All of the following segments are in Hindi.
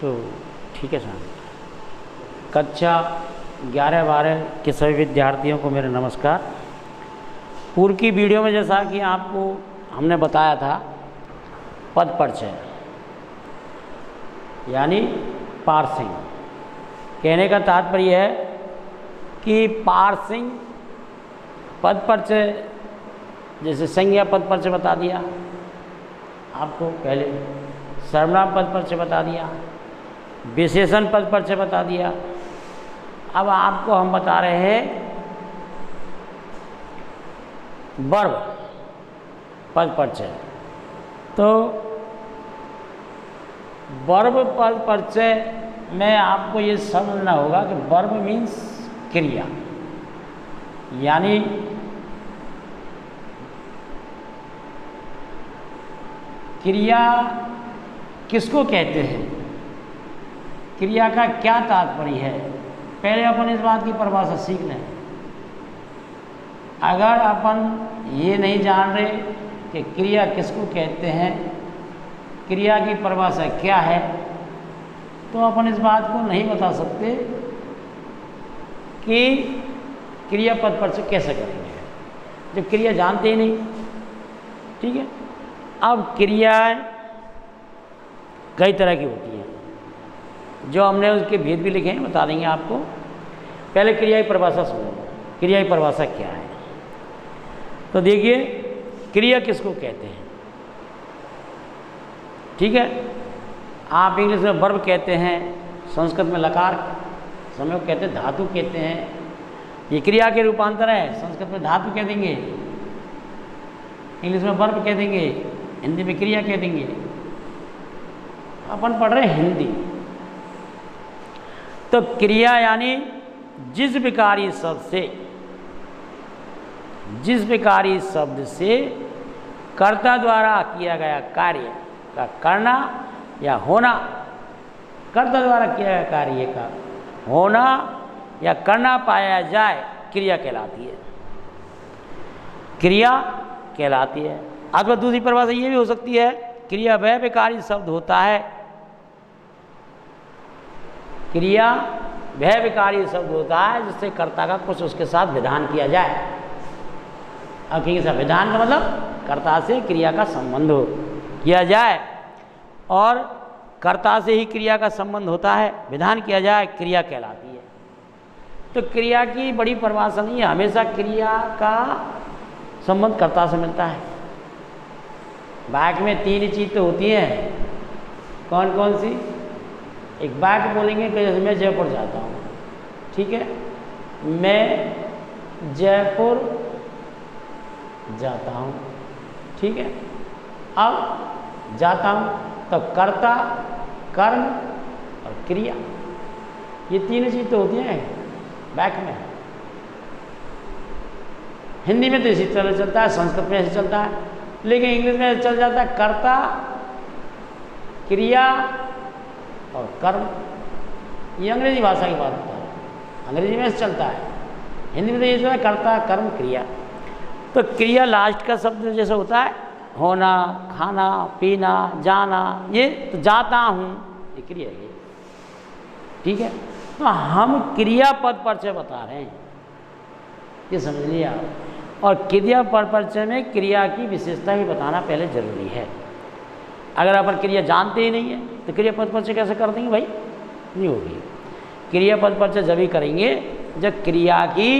तो ठीक है साहब। कक्षा 11-12 के सभी विद्यार्थियों को मेरा नमस्कार। पूर्व की वीडियो में जैसा कि आपको हमने बताया था, पद परिचय यानी पार्सिंग। कहने का तात्पर्य है कि पार्सिंग पद परिचय, जैसे संज्ञा पद परिचय बता दिया आपको पहले, सर्वनाम पद परिचय बता दिया, विशेषण पद परिचय बता दिया। अब आपको हम बता रहे हैं वर्ब पद परिचय। तो वर्ब पद परिचय में आपको ये समझना होगा कि वर्ब मीन्स क्रिया, यानी क्रिया किसको कहते हैं, क्रिया का क्या तात्पर्य है। पहले अपन इस बात की परिभाषा सीख लें। अगर अपन ये नहीं जान रहे कि क्रिया किसको कहते हैं, क्रिया की परिभाषा क्या है, तो अपन इस बात को नहीं बता सकते कि क्रिया पद परिचय कैसे करेंगे, जब क्रिया जानते ही नहीं। ठीक है। अब क्रियाएं कई तरह की होती हैं, जो हमने उसके भेद भी लिखे हैं, बता देंगे आपको। पहले क्रिया की परिभाषा सुनो। क्रिया की परिभाषा क्या है, तो देखिए क्रिया किसको कहते हैं। ठीक है। आप इंग्लिश में वर्ब कहते हैं, संस्कृत में लकार समय को कहते हैं, धातु कहते हैं। ये क्रिया के रूपांतर है। संस्कृत में धातु कह देंगे, इंग्लिश में वर्ब कह देंगे, हिंदी में क्रिया कह देंगे। अपन पढ़ रहे हैं हिंदी। तो क्रिया यानी जिस विकारी शब्द से कर्ता द्वारा किया गया कार्य का करना या होना, कर्ता द्वारा किया गया कार्य का होना या करना पाया जाए, क्रिया कहलाती है। क्रिया कहलाती है। अथवा दूसरी परिभाषा ये भी हो सकती है, क्रिया वह विकारी शब्द होता है, क्रिया वह विकारी शब्द होता है जिससे कर्ता का कुछ उसके साथ विधान किया जाए। अब क्योंकि सब विधान का मतलब कर्ता से क्रिया का संबंध हो किया जाए, और कर्ता से ही क्रिया का संबंध होता है, विधान किया जाए, क्रिया कहलाती है। तो क्रिया की बड़ी परिभाषा नहीं है, हमेशा क्रिया का संबंध कर्ता से मिलता है। वाक्य में 3 चीज़ तो होती हैं। कौन कौन सी? एक वाक्य बोलेंगे कि जैसे मैं जयपुर जाता हूँ। ठीक है। मैं जयपुर जाता हूँ। ठीक है। अब जाता हूँ तो कर्ता, कर्म और क्रिया, ये 3 चीज़ तो होती हैं वाक्य में। हिंदी में तो इसी तरह चलता है, संस्कृत में ऐसे चलता है, लेकिन इंग्लिश में चल जाता है कर्ता, क्रिया और कर्म। ये अंग्रेजी भाषा की बात होता है, अंग्रेजी में ऐसे चलता है। हिंदी में तो ये चलता है कर्ता, कर्म, क्रिया। तो क्रिया लास्ट का शब्द जैसे होता है, होना, खाना, पीना, जाना, ये तो जाता हूँ, ये क्रिया है। ठीक है। तो हम क्रिया पद परिचय बता रहे हैं, ये समझ लिया आप। और क्रिया पद परिचय में क्रिया की विशेषता ही बताना पहले जरूरी है। अगर अपन क्रिया जानते ही नहीं है तो क्रिया पद परिचय कैसे कर देंगे भाई? नहीं होगी। क्रिया पद परिचय जब ही करेंगे जब क्रिया की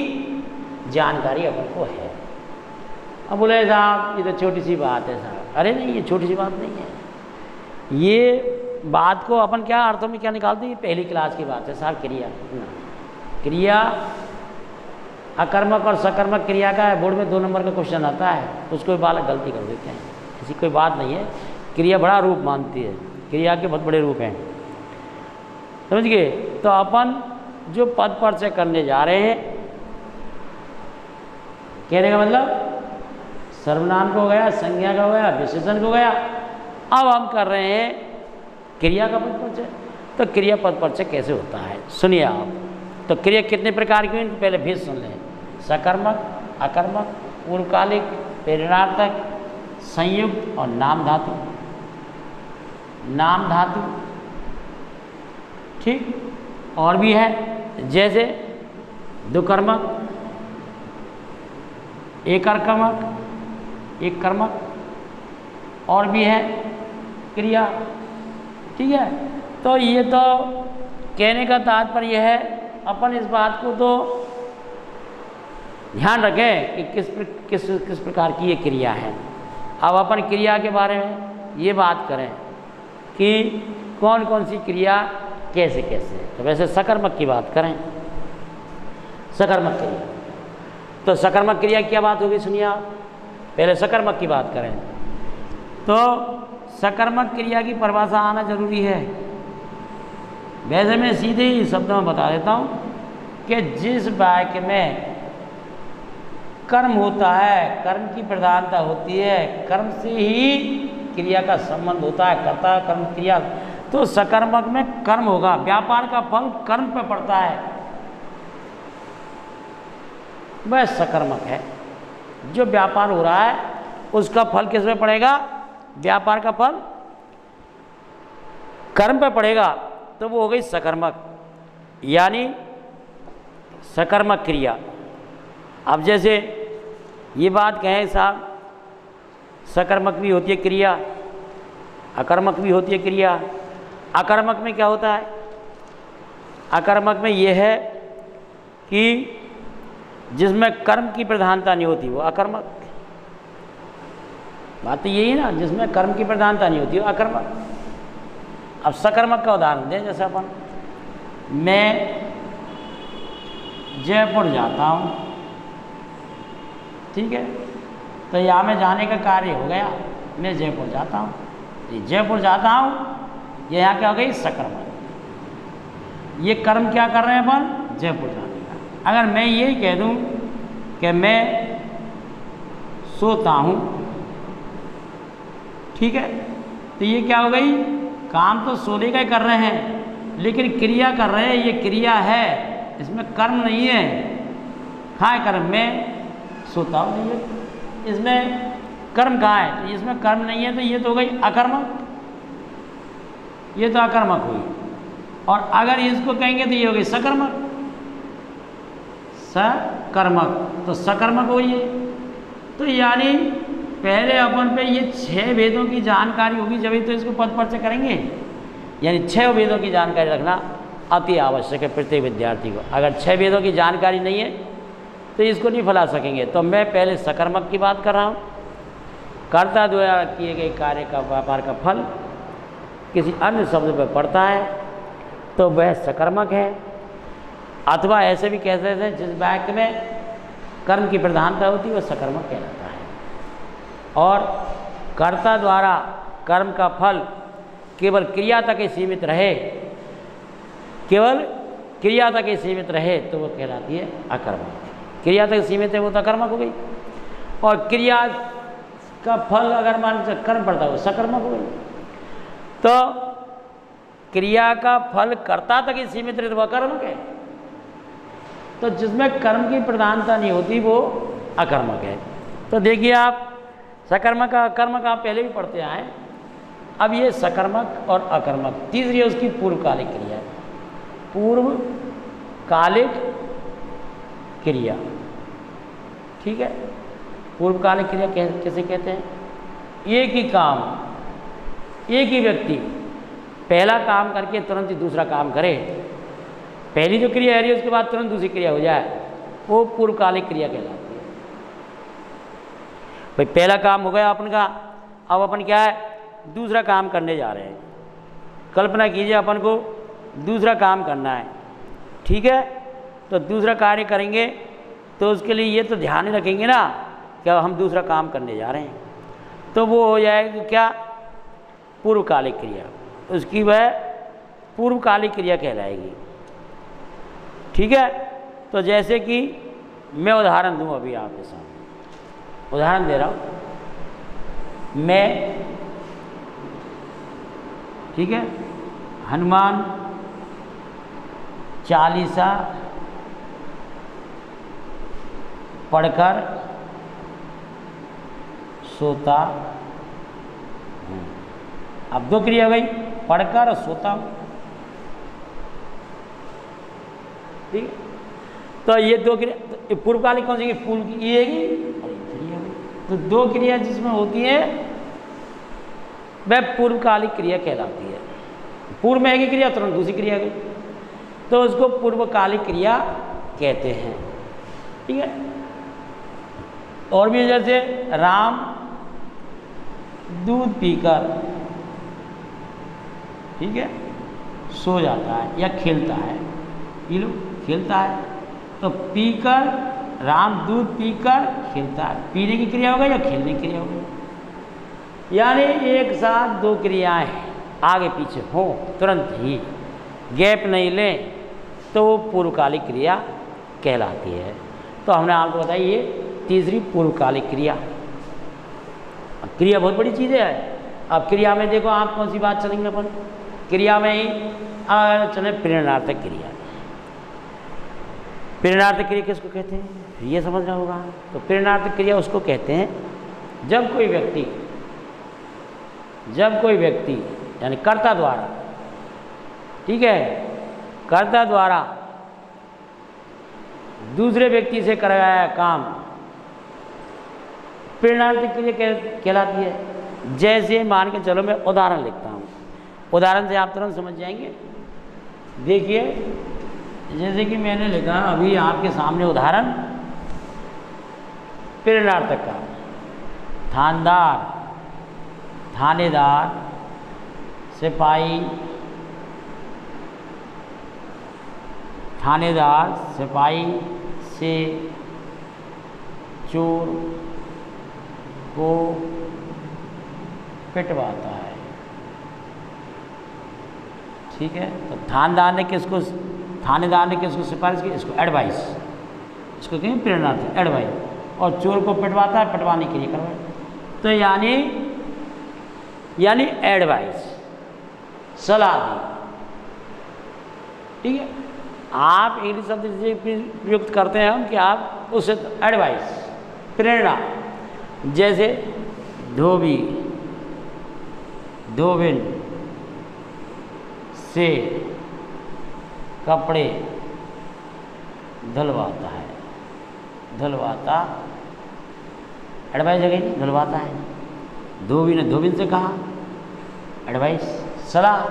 जानकारी अपन को है। अब बोले साहब ये तो छोटी सी बात है साहब। अरे नहीं, ये छोटी सी बात नहीं है। ये बात को अपन क्या अर्थों में क्या निकालते हैं, पहली क्लास की बात है साहब। क्रिया अकर्मक और सकर्मक क्रिया का है, बोर्ड में 2 नंबर का क्वेश्चन आता है, उसको भी बालक गलती कर देते हैं। ऐसी कोई बात नहीं है। क्रिया बड़ा रूप मानती है, क्रिया के बहुत बड़े रूप हैं, समझ गए। तो अपन जो पद परिचय करने जा रहे हैं, कहने का मतलब सर्वनाम को हो गया, संज्ञा का हो गया, विशेषण को हो गया। अब हम कर रहे हैं क्रिया का पद परिचय। तो क्रिया पद परिचय कैसे होता है सुनिए आप। तो क्रिया कितने प्रकार की हुई, पहले भेद सुन लें। सकर्मक, अकर्मक, पूर्वकालिक, प्रेरणार्थक, संयुक्त और नाम धातु। नाम धातु ठीक, और भी है जैसे दुकर्मक, एकर्मक, एक कर्मक, और भी है क्रिया। ठीक है, तो ये तो कहने का तात्पर्य है, अपन इस बात को तो ध्यान रखें कि किस प्रकार की ये क्रिया है। अब अपन क्रिया के बारे में ये बात करें कि कौन कौन सी क्रिया कैसे कैसे। तो वैसे सकर्मक की बात करें, सकर्मक क्रिया, तो सकर्मक क्रिया क्या बात होगी सुनिए आप। पहले सकर्मक की बात करें तो सकर्मक क्रिया की परिभाषा आना जरूरी है। वैसे मैं सीधे ही शब्दों में बता देता हूँ कि जिस वाक्य में कर्म होता है, कर्म की प्रधानता होती है, कर्म से ही क्रिया का संबंध होता है, कर्ता कर्म क्रिया, तो सकर्मक में कर्म होगा। व्यापार का फल कर्म पे पड़ता है, वह सकर्मक है। जो व्यापार हो रहा है उसका फल किस पे पड़ेगा? व्यापार का फल कर्म पे पड़ेगा, तो वो हो गई सकर्मक, यानी सकर्मक क्रिया। अब जैसे ये बात कहें साहब, सकर्मक भी होती है क्रिया, अकर्मक भी होती है क्रिया। अकर्मक में क्या होता है? अकर्मक में ये है कि जिसमें कर्म की प्रधानता नहीं होती वो अकर्मक। बात तो यही है ना, जिसमें कर्म की प्रधानता नहीं होती वो अकर्मक। अब सकर्मक का उदाहरण दें, जैसे अपन मैं जयपुर जाता हूँ, ठीक है, तो यहाँ में जाने का कार्य हो गया, मैं जयपुर जाता हूँ, जयपुर जाता हूँ, ये यहाँ क्या हो गई? सकर्मक। ये कर्म क्या कर रहे हैं अपन? जयपुर जाने का। अगर मैं यही कह दूँ कि मैं सोता हूँ, ठीक है, तो ये क्या हो गई? काम तो सोने का ही कर रहे हैं, लेकिन क्रिया कर रहे हैं, ये क्रिया है, इसमें कर्म नहीं है। हाँ है कर्म, मैं सोता हूँ, नहीं है, इसमें कर्म कहाँ है? तो इसमें कर्म नहीं है, तो ये तो हो गई अकर्मक, ये तो अकर्मक हुई। और अगर इसको कहेंगे तो ये हो गई सकर्मक, सकर्मक, तो सकर्मक हुई है। तो यानी पहले अपन पे ये 6 वेदों की जानकारी होगी, जब ही तो इसको पद परिचय करेंगे। यानी 6 वेदों की जानकारी रखना अति आवश्यक है प्रत्येक विद्यार्थी को। अगर 6 वेदों की जानकारी नहीं है तो इसको नहीं फैला सकेंगे। तो मैं पहले सकर्मक की बात कर रहा हूँ, कर्ता द्वारा किए गए कार्य का व्यापार का फल किसी अन्य शब्द पर पड़ता है तो वह सकर्मक है। अथवा ऐसे भी कह सकते हैं, जिस वाक्य में कर्म की प्रधानता होती है वह सकर्मक कहलाता है। और कर्ता द्वारा कर्म का फल केवल क्रिया तक ही सीमित रहे, केवल क्रिया तक ही सीमित रहे तो वह कहलाती है अकर्मक। क्रिया तक सीमित है वो तो अकर्मक हो गई, और क्रिया का फल अगर मान कर्म पड़ता है वो सकर्मक हो गई। तो क्रिया का फल कर्ता तक ही सीमित रहे तो वह अकर्मक है। तो जिसमें कर्म की प्रधानता नहीं होती वो अकर्मक है। तो देखिए आप, सकर्मक का अकर्मक आप पहले भी पढ़ते आए। अब ये सकर्मक और अकर्मक, तीसरी है उसकी पूर्वकालिक क्रिया। पूर्वकालिक क्रिया, ठीक है। पूर्वकालिक क्रिया कैसे कहते हैं? एक ही काम, एक ही व्यक्ति पहला काम करके तुरंत ही दूसरा काम करे, पहली जो क्रिया है उसके बाद तुरंत दूसरी क्रिया हो जाए, वो पूर्वकालिक क्रिया कहलाती है। भाई पहला काम हो गया अपन का, अब अपन क्या है? दूसरा काम करने जा रहे हैं। कल्पना कीजिए अपन को दूसरा काम करना है, ठीक है, तो दूसरा कार्य करेंगे तो उसके लिए ये तो ध्यान ही रखेंगे ना कि हम दूसरा काम करने जा रहे हैं, तो वो हो जाएगी क्या? पूर्वकालिक क्रिया। उसकी वह पूर्वकालिक क्रिया कहलाएगी, ठीक है। तो जैसे कि मैं उदाहरण दूं अभी आपके सामने, उदाहरण दे रहा हूं मैं, ठीक है, हनुमान चालीसा पढ़कर सोता हूँ। अब दो क्रिया हो गई, पढ़कर और सोता हूँ। ठीक है। तो ये दो क्रिया, तो पूर्वकालिक कौन सी, पूर्व की ये है और ये क्रिया है। तो दो क्रिया जिसमें होती है वह पूर्वकालिक क्रिया कहलाती है। पूर्व में एक क्रिया तुरंत दूसरी क्रिया गई, तो उसको पूर्वकालिक क्रिया कहते हैं। ठीक है। और भी जैसे राम दूध पीकर, ठीक है, सो जाता है या खेलता है, पी लो, खेलता है, तो पीकर, राम दूध पीकर खेलता है, पीने की क्रिया होगा या खेलने की क्रिया होगी। यानी एक साथ दो क्रियाएं आगे पीछे हो, तुरंत ही गैप नहीं लें, तो वो पूर्वकालिक क्रिया कहलाती है। तो हमने आपको बताई ये तीसरी पूर्वकालिक क्रिया। अब क्रिया बहुत बड़ी चीज़ है। अब क्रिया में देखो आप कौन सी बात चलेंगे अपन, क्रिया में ही चले प्रेरणार्थक क्रिया। प्रेरणार्थक क्रिया किसको कहते हैं ये समझना होगा। तो प्रेरणार्थक क्रिया उसको कहते हैं जब कोई व्यक्ति यानी कर्ता द्वारा, ठीक है, कर्ता द्वारा दूसरे व्यक्ति से कराया काम प्रेरणार्थक क्रिया कहलाती है। जैसे मान के चलो मैं उदाहरण लिखता हूँ, उदाहरण से आप तुरंत समझ जाएंगे। देखिए जैसे कि मैंने लिखा अभी आपके सामने उदाहरण प्रेरणार्थक का, थानेदार, सिपाही, थानेदार सिपाही से चोर को पिटवाता है। ठीक है। तो थानेदार ने किसको सिफारिश की, इसको एडवाइस, इसको कहें प्रेरणार्थक एडवाइस, और चोर को पिटवाता है, पिटवाने के लिए करवाए। तो यानी एडवाइस, सलाह दी। ठीक है। आप इंग्लिश शब्द प्रयुक्त करते हैं हम कि आप उससे एडवाइस, प्रेरणा, जैसे धोबिन से कपड़े धुलवाता है, एडवाइस है कि धुलवाता है। धोबी ने धोबिन से कहा, एडवाइस, सलाह,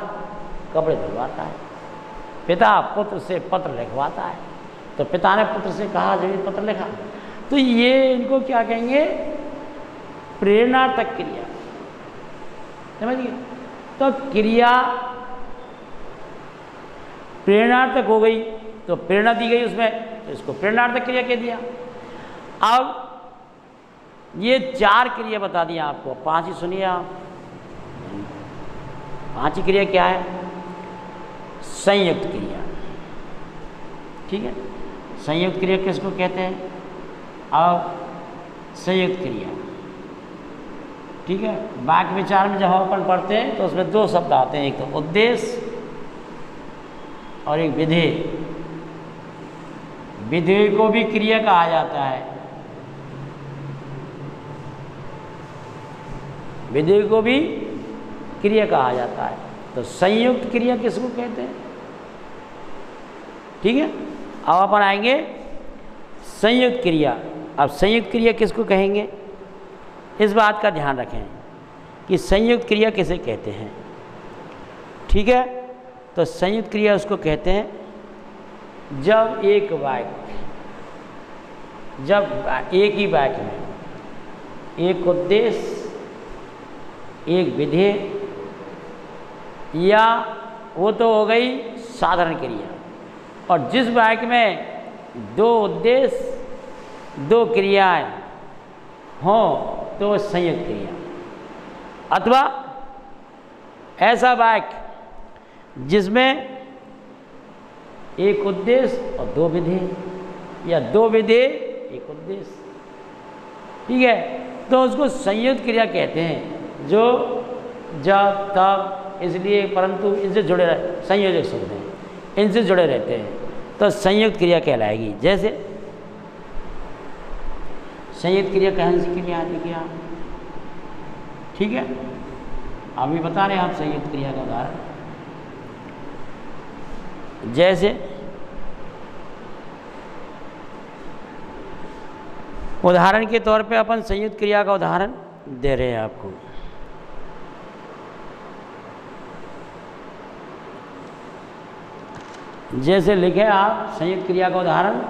कपड़े धुलवाता है। पिता पुत्र से पत्र लिखवाता है, तो पिता ने पुत्र से कहा, जब ये पत्र लिखा, तो ये इनको क्या कहेंगे, प्रेरणार्थक क्रिया। समझिए। तो क्रिया प्रेरणार्थक हो गई, तो प्रेरणा दी गई उसमें, तो इसको प्रेरणार्थक क्रिया कह दिया। अब ये चार क्रिया बता दिया आपको, पांच ही सुनिए आप। पांचवी क्रिया क्या है, संयुक्त क्रिया। ठीक है। संयुक्त क्रिया किसको कहते हैं, अब संयुक्त क्रिया, ठीक है। वाक्य विचार में जब हम अपन पढ़ते हैं तो उसमें दो शब्द आते हैं, एक तो उद्देश्य और एक विधेय। विधेय को भी क्रिया कहा जाता है, विधेय को भी क्रिया कहा जाता है। तो संयुक्त क्रिया किसको कहते हैं, ठीक है। अब अपन आएंगे संयुक्त क्रिया। अब संयुक्त क्रिया किसको कहेंगे, इस बात का ध्यान रखें कि संयुक्त क्रिया किसे कहते हैं। ठीक है। तो संयुक्त क्रिया उसको कहते हैं जब एक ही वाक्य में एक उद्देश्य, एक विधेय, या वो तो हो गई साधारण क्रिया, और जिस वाक्य में दो उद्देश्य, दो क्रियाएं हों तो संयुक्त क्रिया। अथवा ऐसा वाक्य जिसमें एक उद्देश्य और दो विधेय, या दो विधेय एक उद्देश्य, ठीक है, तो उसको संयुक्त क्रिया कहते हैं। जो जब तब इसलिए परंतु इनसे जुड़े रहे, संयोजक शब्द हैं, इनसे जुड़े रहते हैं, तो संयुक्त क्रिया कहलाएगी। जैसे संयुक्त क्रिया कहने से क्रिया आती क्या, ठीक है। अभी बता रहे हैं आप संयुक्त क्रिया का उदाहरण। जैसे उदाहरण के तौर पे अपन संयुक्त क्रिया का उदाहरण दे रहे हैं आपको। जैसे लिखे आप संयुक्त क्रिया का उदाहरण,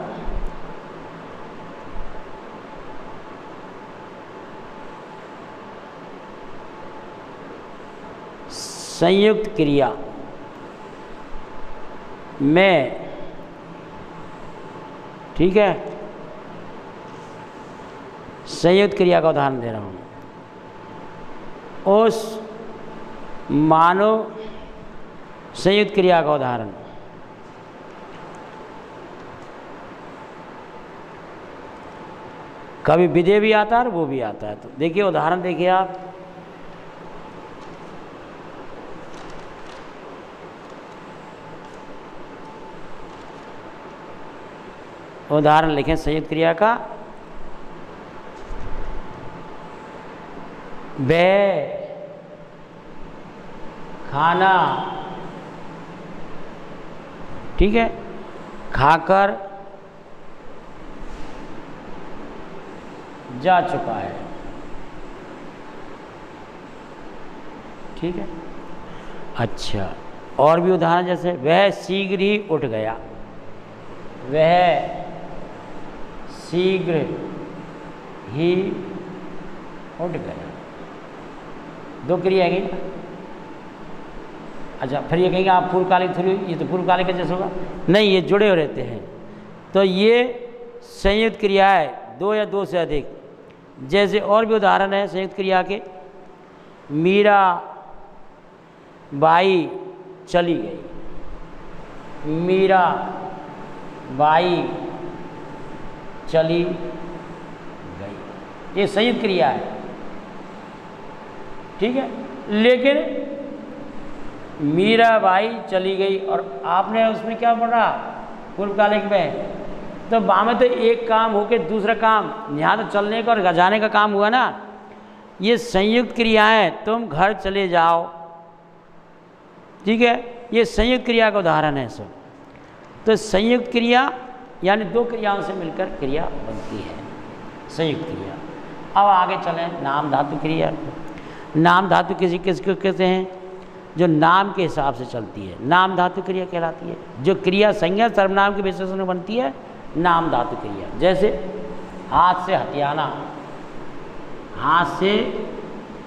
संयुक्त क्रिया में, ठीक है, संयुक्त क्रिया का उदाहरण दे रहा हूँ। उस मानो संयुक्त क्रिया का उदाहरण, कभी विधेय भी आता है और वो भी आता है। तो देखिए उदाहरण देखिए आप, उदाहरण लिखें संयुक्त क्रिया का, वह खाना, ठीक है, खाकर जा चुका है, ठीक है। अच्छा, और भी उदाहरण जैसे वह शीघ्र ही उठ गया, वह शीघ्र ही उठ गया, दो क्रिया है गई। अच्छा, फिर ये कहेंगे आप पूर्वकालिक थोड़ी, ये तो पूर्वकालिक का जैसे होगा, नहीं, ये जुड़े हो रहते हैं। तो ये संयुक्त क्रिया है, दो या दो से अधिक। जैसे और भी उदाहरण है संयुक्त क्रिया के, मीरा बाई चली गई, मीरा बाई चली गई, ये संयुक्त क्रिया है, ठीक है। लेकिन मीरा बाई चली गई और आपने उसमें क्या पढ़ा पूर्वकालिक में, तो वहाँ में तो एक काम होके दूसरा काम, यहाँ तो चलने का और जाने का काम हुआ ना। ये संयुक्त क्रियाएं, तुम घर चले जाओ, ठीक है, ये संयुक्त क्रिया का उदाहरण है सब। तो संयुक्त क्रिया यानी दो क्रियाओं से मिलकर क्रिया बनती है, संयुक्त क्रिया। अब आगे चलें नाम धातु क्रिया। नाम धातु किसी किसको कहते हैं? जो नाम के हिसाब से चलती है, नाम धातु क्रिया कहलाती है। जो क्रिया संज्ञा सर्वनाम के विशेषण में बनती है, नाम धातु क्रिया। जैसे हाथ से हथियाना, हाथ से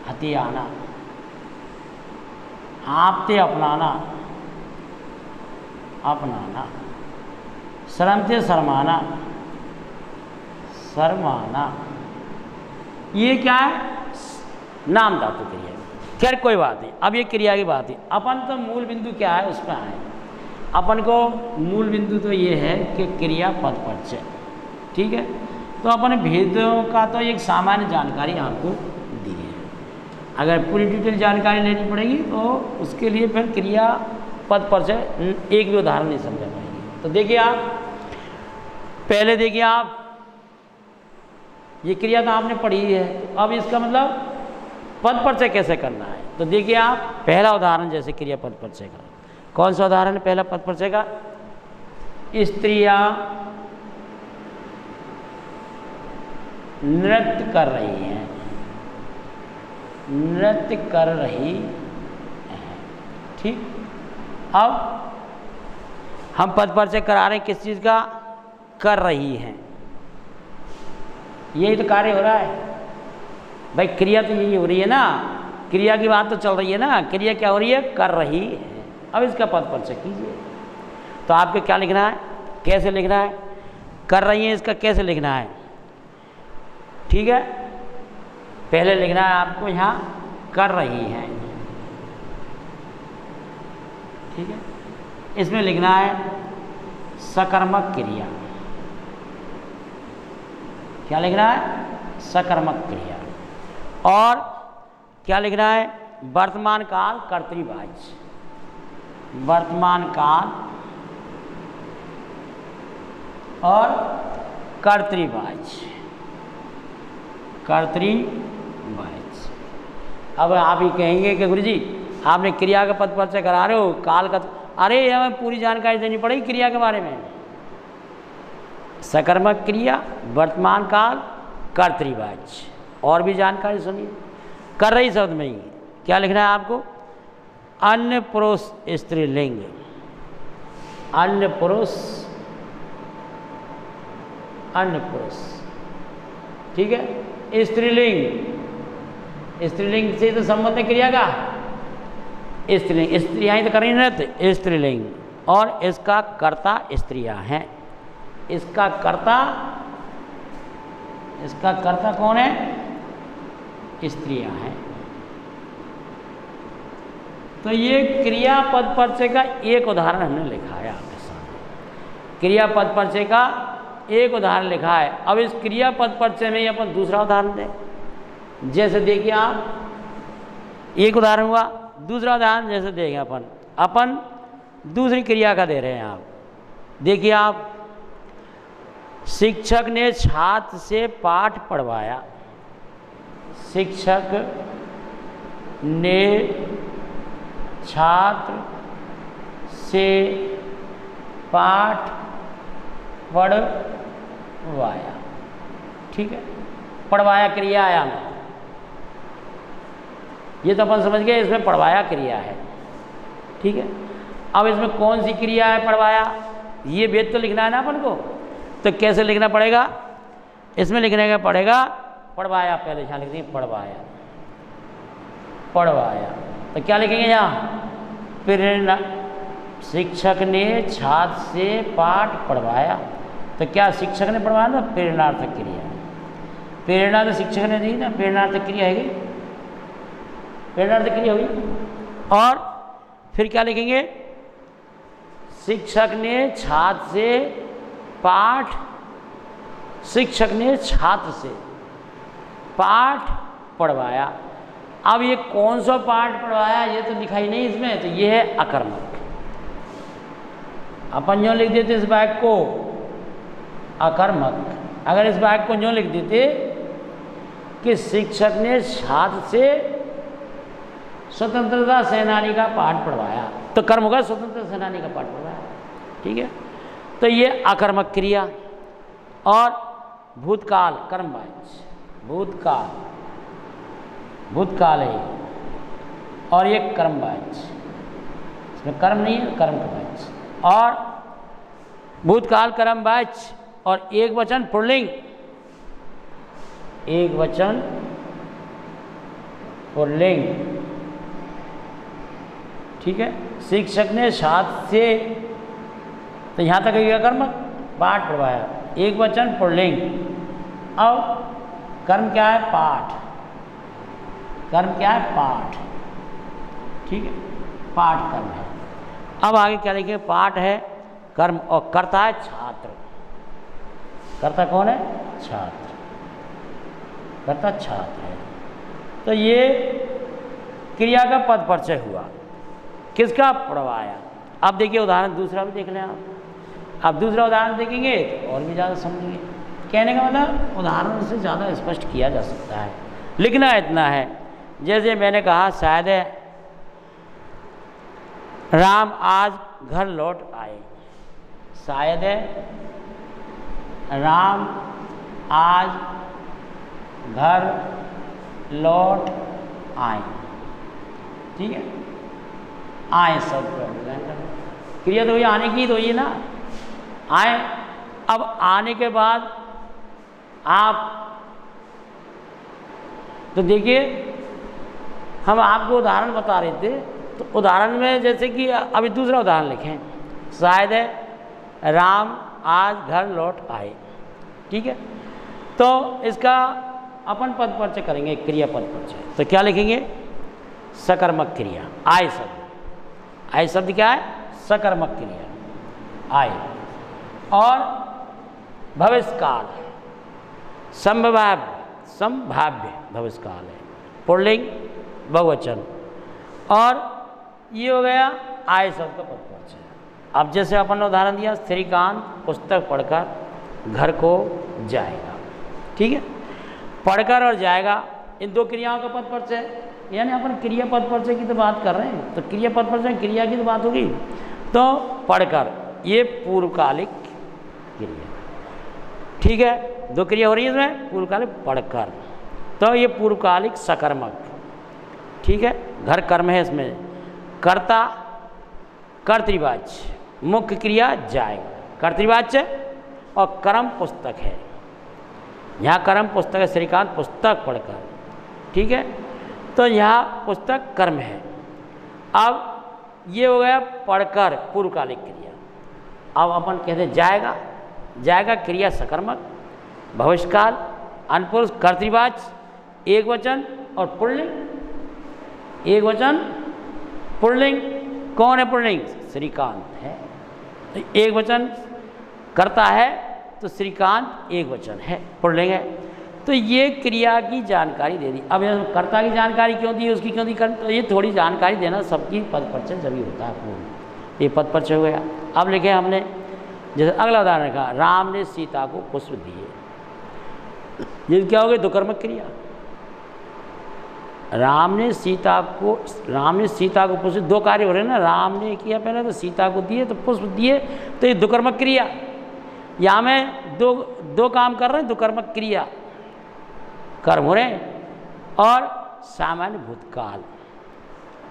हथियाना, आपते अपनाना, अपनाना, श्रम से शर्माना, शर्माना, ये क्या है? नाम धातु क्रिया। खैर कोई बात नहीं, अब ये क्रिया की बात है। अपन तो मूल बिंदु क्या है उसमें आए। अपन को मूल बिंदु तो ये है कि क्रिया पद परिचय, ठीक है। तो अपन भेदों का तो एक सामान्य जानकारी आपको दी है। अगर पूरी डिटेल जानकारी लेनी पड़ेगी तो उसके लिए फिर क्रिया पद परिचय एक भी उदाहरण नहीं समझा पाएंगे। तो देखिए आप, पहले देखिए आप, ये क्रिया तो आपने पढ़ी है, अब इसका मतलब पद परिचय कैसे करना है। तो देखिए आप, पहला उदाहरण जैसे क्रिया पद परिचय का, कौन सा उदाहरण है पहला पद परिचय का? स्त्रियां नृत्य कर रही हैं, नृत्य कर रही हैं, ठीक। अब हम पद परिचय करा रहे हैं किस चीज़ का? कर रही हैं, यही तो कार्य हो रहा है भाई। क्रिया तो यही हो रही है ना, क्रिया की बात तो चल रही है ना। क्रिया क्या हो रही है? कर रही है। अब इसका पद परिचय कीजिए। तो आपको क्या लिखना है, कैसे लिखना है? कर रही है, इसका कैसे लिखना है, ठीक है। पहले लिखना है आपको यहाँ कर रही हैं, ठीक है। इसमें लिखना है सकर्मक क्रिया। क्या लिखना है? सकर्मक क्रिया। और क्या लिखना है? वर्तमान काल कर्तृवाच्य, वर्तमान काल और कर्तृवाच्य, कर्तृवाच्य। अब आप ही कहेंगे कि गुरुजी आपने क्रिया का पद परिचय करा रहे हो, काल का, अरे हमें पूरी जानकारी देनी पड़ेगी क्रिया के बारे में। सकर्मक क्रिया, वर्तमान काल कर्तृवाच्य। और भी जानकारी सुनिए, कर रही शब्द में ही क्या लिखना है आपको, अन्य पुरुष स्त्रीलिंग, अन्य पुरुष, अन्य पुरुष, ठीक है। स्त्रीलिंग, स्त्रीलिंग से तो संबंध है क्रिया का, स्त्रीलिंग, स्त्रियाँ ही तो कर रही रहते, स्त्रीलिंग, और इसका कर्ता स्त्रियाँ हैं। इसका कर्ता, इसका कर्ता कौन है, स्त्रियाँ हैं। तो ये क्रियापद परिचय का एक उदाहरण हमने लिखा है आपके सामने, क्रियापद परिचय का एक उदाहरण लिखा है। अब इस क्रियापद परिचय में ही अपन दूसरा उदाहरण दें। जैसे देखिए आप, एक उदाहरण हुआ, दूसरा उदाहरण जैसे देंगे अपन दूसरी क्रिया का दे रहे हैं आप। देखिए आप, शिक्षक ने छात्र से पाठ पढ़वाया, शिक्षक ने छात्र से पाठ पढ़वाया, ठीक है। पढ़वाया क्रिया आया ना, ये तो अपन समझ गए, इसमें पढ़वाया क्रिया है, ठीक है। अब इसमें कौन सी क्रिया है पढ़वाया, ये भेद तो लिखना है ना अपन को। तो कैसे लिखना पड़ेगा, इसमें लिखने का पड़ेगा पढ़वाया, पहले यहाँ लिख देंगे पढ़वाया, पढ़वाया। तो क्या लिखेंगे यहाँ, प्रेरणा, शिक्षक ने छात्र से पाठ पढ़वाया। तो क्या शिक्षक ने पढ़वाया ना, प्रेरणार्थक क्रिया, प्रेरणा तो शिक्षक ने दी ना, प्रेरणार्थक क्रिया है, प्रेरणार्थक क्रिया हुई। और फिर क्या लिखेंगे, शिक्षक ने छात्र से पाठ, शिक्षक ने छात्र से पाठ पढ़वाया। अब ये कौन सा पाठ पढ़वाया ये तो दिखाई नहीं इसमें, तो ये है अकर्मक। अपन जो लिख देते इस वाक्य को अकर्मक, अगर इस वाक्य को जो लिख देते कि शिक्षक ने छात्र से स्वतंत्रता सेनानी का पाठ पढ़वाया, तो कर्म होगा स्वतंत्रता सेनानी का पाठ पढ़वाया, ठीक है। तो ये अकर्मक क्रिया। और भूतकाल कर्मवाच्य, भूतकाल, भूतकाल है, और ये कर्मवाच्य, इसमें कर्म नहीं है, कर्म का वाच्य। और भूतकाल कर्मवाच्य और एक वचन पुल्लिंग, एक वचन पुल्लिंग, ठीक है। शिक्षक ने छात्र से, तो यहाँ तक है कर्मक, पाठ पढ़वाया, एक वचन पुल्लिंग। अब कर्म क्या है, पाठ, कर्म क्या है, पाठ, ठीक है, पाठ कर्म है। अब आगे क्या लिखेंगे, पाठ है कर्म, और कर्ता है छात्र, कर्ता कौन है, छात्र, कर्ता छात्र है। तो ये क्रिया का पद परिचय हुआ, किसका, पढ़वाया। अब देखिए उदाहरण दूसरा भी देख लें आप। अब दूसरा उदाहरण देखेंगे तो और भी ज़्यादा समझेंगे। कहने का मतलब उदाहरण से ज़्यादा स्पष्ट किया जा सकता है, लिखना इतना है। जैसे मैंने कहा, शायद राम आज घर लौट आए, शायद राम आज घर लौट आए, ठीक है। आए शब्द क्रिया तो ये आने की तो ये ना, आए। अब आने के बाद आप, तो देखिए हम आपको उदाहरण बता रहे थे, तो उदाहरण में जैसे कि अभी दूसरा उदाहरण लिखें, शायद राम आज घर लौट आए, ठीक है। तो इसका अपन पद परिचय करेंगे, क्रिया पद परिचय। तो क्या लिखेंगे, सकर्मक क्रिया, आए शब्द, आए शब्द क्या है, सकर्मक क्रिया, आए। और भविष्यकाल, संभाव्य, संभाव्य भविष्यकाल है, पुल्लिंग बहुवचन। और ये हो गया आय शब्द का पद परिचय। अब जैसे अपन ने उदाहरण दिया, श्रीकांत पुस्तक पढ़कर घर को जाएगा, ठीक है। पढ़कर और जाएगा, इन दो क्रियाओं का पद परिचय, यानी अपन क्रिया पद परिचय की तो बात कर रहे हैं, तो क्रिया पद परिचय क्रिया की तो बात होगी। तो पढ़कर, ये पूर्वकालिक क्रिया, ठीक है। दो क्रिया हो रही है इसमें, पूर्वकालिक पढ़कर, तो ये पूर्वकालिक सकर्मक, ठीक है। घर कर्म है इसमें, कर्ता कर्तृवाच्य, मुख्य क्रिया जाएगा, कर्तृवाच्य और कर्म पुस्तक है। यहाँ कर्म पुस्तक है, श्रीकांत पुस्तक पढ़कर, ठीक है। तो यहाँ पुस्तक कर्म है। अब ये हो गया पढ़कर पूर्वकालिक क्रिया। अब अपन कहते हैं जाएगा, जाएगा क्रिया सकर्मक, भविष्यकाल, अनपुरुष, कर्तृवाच्य, एक वचन और पुल्लिंग। एक वचन पुल्लिंग, कौन है पुल्लिंग? श्रीकांत है। तो एक वचन करता है तो श्रीकांत एक वचन है, पुल्लिंग है। तो ये क्रिया की जानकारी दे दी। अब कर्ता की जानकारी क्यों दी, उसकी क्यों दी? तो ये थोड़ी जानकारी देना सबकी पद परिचय जब ही होता है पूर्ण। ये पद परिचय हो गया। अब लिखे हमने, जैसे अगला उदाहरण कहा, राम ने सीता को पुष्प दिए, ये क्या हो गई? दुकर्मक क्रिया। राम ने सीता को पुष्प, दो कार्य हो रहे हैं ना, राम ने किया पहले तो सीता को दिए तो पुष्प दिए, तो ये दुकर्मक क्रिया। यहाँ में दो काम कर रहे हैं, दुकर्मक क्रिया कर्म हो रहे हैं और सामान्य भूतकाल,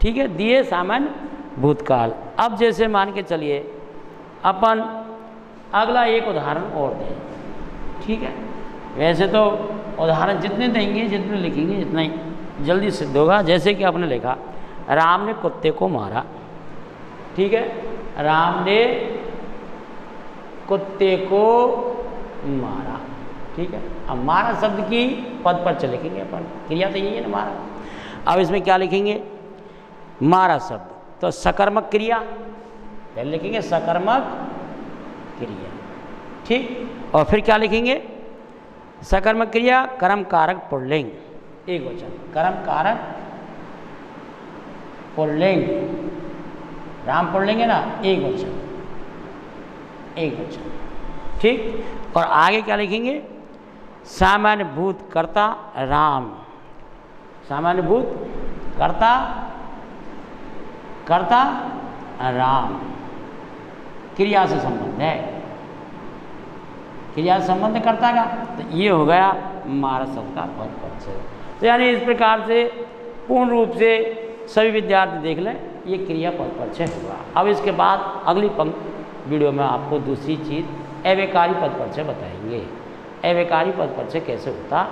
ठीक है, दिए सामान्य भूतकाल। अब जैसे मान के चलिए अपन अगला एक उदाहरण और दें, ठीक है। वैसे तो उदाहरण जितने देंगे, जितने लिखेंगे, जितना ही जल्दी सिद्ध होगा। जैसे कि आपने लिखा, राम ने कुत्ते को मारा, ठीक है, राम ने कुत्ते को मारा, ठीक है। अब मारा शब्द की पद पर चले लिखेंगे अपन, क्रिया तो यही है ना, मारा। अब इसमें क्या लिखेंगे? मारा शब्द, तो सकर्मक क्रिया पहले लिखेंगे, सकर्मक क्रिया, ठीक। और फिर क्या लिखेंगे? सकर्मक क्रिया कर्म कारक पुल्लिंग, एक वचन, कर्म कारक पुल्लिंग, राम पुल्लिंग है ना, एक वचन, एक वचन, ठीक। और आगे क्या लिखेंगे? सामान्य भूत कर्ता राम, सामान्य भूत कर्ता राम, क्रिया से संबंध है, क्रिया से संबंध कर्ता का, तो ये हो गया मारा शब्द का पद परिचय। तो यानी इस प्रकार से पूर्ण रूप से सभी विद्यार्थी देख लें, ये क्रिया पद परिचय हुआ। अब इसके बाद अगली वीडियो में आपको दूसरी चीज़ अव्ययकारी पद परिचय बताएंगे। अव्ययकारी पद परिचय कैसे होता